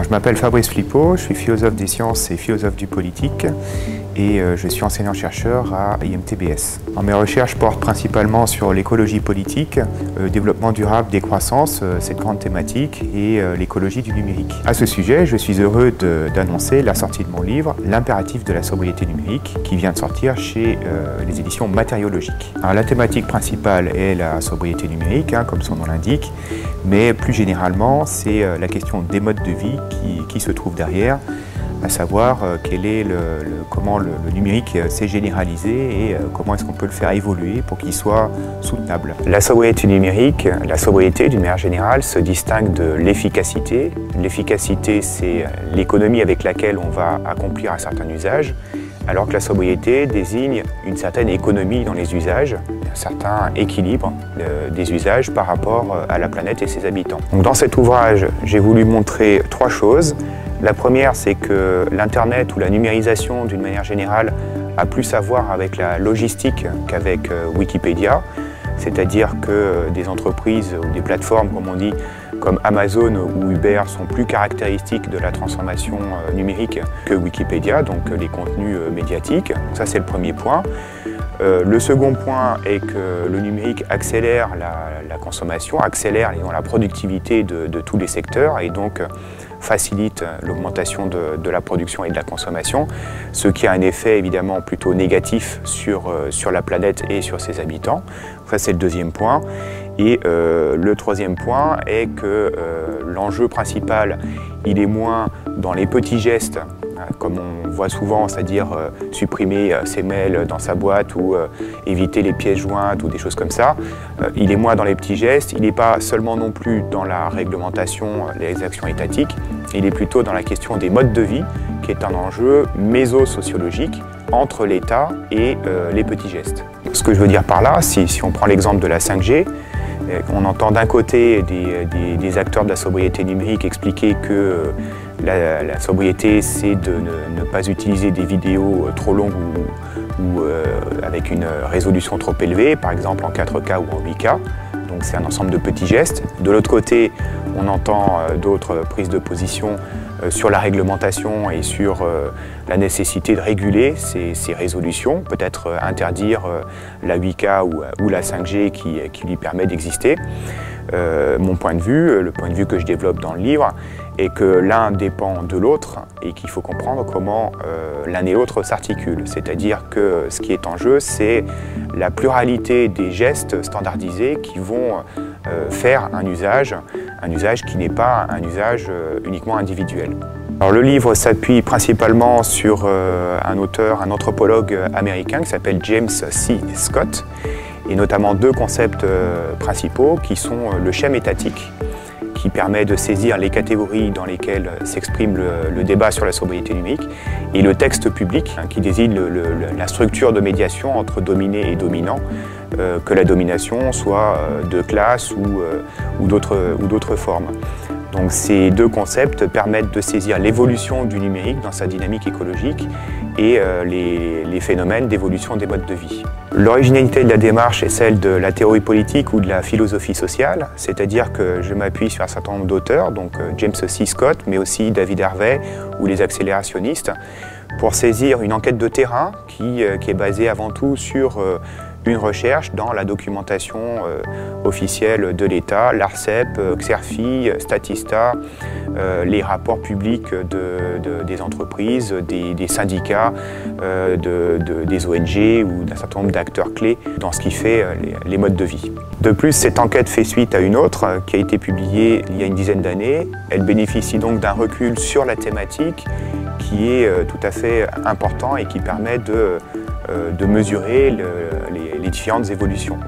Alors, je m'appelle Fabrice Flippo, je suis philosophe des sciences et philosophe du politique et je suis enseignant-chercheur à IMTBS. Alors, mes recherches portent principalement sur l'écologie politique, le développement durable des croissances, cette grande thématique, et l'écologie du numérique. À ce sujet, je suis heureux d'annoncer la sortie de mon livre « L'impératif de la sobriété numérique » qui vient de sortir chez les éditions Matériologiques. Alors, la thématique principale est la sobriété numérique, comme son nom l'indique, mais plus généralement, c'est la question des modes de vie qui se trouve derrière, à savoir comment le numérique s'est généralisé et comment est-ce qu'on peut le faire évoluer pour qu'il soit soutenable. La sobriété numérique, la sobriété d'une manière générale, se distingue de l'efficacité. L'efficacité, c'est l'économie avec laquelle on va accomplir un certain usage, alors que la sobriété désigne une certaine économie dans les usages, un certain équilibre des usages par rapport à la planète et ses habitants. Donc dans cet ouvrage, j'ai voulu montrer trois choses. La première, c'est que l'Internet ou la numérisation, d'une manière générale, a plus à voir avec la logistique qu'avec Wikipédia. C'est-à-dire que des entreprises ou des plateformes, comme on dit, comme Amazon ou Uber, sont plus caractéristiques de la transformation numérique que Wikipédia, donc les contenus médiatiques. Ça, c'est le premier point. Le second point est que le numérique accélère la consommation, accélère la productivité de tous les secteurs et donc facilite l'augmentation de la production et de la consommation, ce qui a un effet évidemment plutôt négatif sur la planète et sur ses habitants. Ça, c'est le deuxième point. Et le troisième point est que l'enjeu principal, il est moins dans les petits gestes, comme on voit souvent, c'est-à-dire supprimer ses mails dans sa boîte ou éviter les pièces jointes ou des choses comme ça. Il est moins dans les petits gestes, il n'est pas seulement non plus dans la réglementation, les actions étatiques, il est plutôt dans la question des modes de vie, qui est un enjeu méso-sociologique entre l'État et les petits gestes. Ce que je veux dire par là, si on prend l'exemple de la 5G, on entend d'un côté des acteurs de la sobriété numérique expliquer que la sobriété, c'est de ne pas utiliser des vidéos trop longues ou avec une résolution trop élevée, par exemple en 4K ou en 8K. Donc c'est un ensemble de petits gestes. De l'autre côté, on entend d'autres prises de position sur la réglementation et sur la nécessité de réguler ces résolutions, peut-être interdire la 8K ou la 5G qui lui permet d'exister. Mon point de vue, le point de vue que je développe dans le livre, est que l'un dépend de l'autre et qu'il faut comprendre comment l'un et l'autre s'articulent. C'est-à-dire que ce qui est en jeu, c'est la pluralité des gestes standardisés qui vont faire un usage qui n'est pas un usage uniquement individuel. Alors, le livre s'appuie principalement sur un auteur, un anthropologue américain qui s'appelle James C. Scott, et notamment deux concepts principaux qui sont le schème étatique, qui permet de saisir les catégories dans lesquelles s'exprime le débat sur la sobriété numérique, et le texte public, qui désigne la structure de médiation entre dominé et dominant, que la domination soit de classe ou d'autres formes. Donc ces deux concepts permettent de saisir l'évolution du numérique dans sa dynamique écologique et les phénomènes d'évolution des modes de vie. L'originalité de la démarche est celle de la théorie politique ou de la philosophie sociale, c'est-à-dire que je m'appuie sur un certain nombre d'auteurs, donc James C. Scott, mais aussi David Harvey ou les accélérationnistes, pour saisir une enquête de terrain qui est basée avant tout sur une recherche dans la documentation officielle de l'État, l'ARCEP, Xerfi, Statista, les rapports publics des entreprises, des syndicats, des ONG ou d'un certain nombre d'acteurs clés dans ce qui fait les modes de vie. De plus, cette enquête fait suite à une autre qui a été publiée il y a une dizaine d'années. Elle bénéficie donc d'un recul sur la thématique qui est tout à fait important et qui permet de mesurer les différentes évolutions.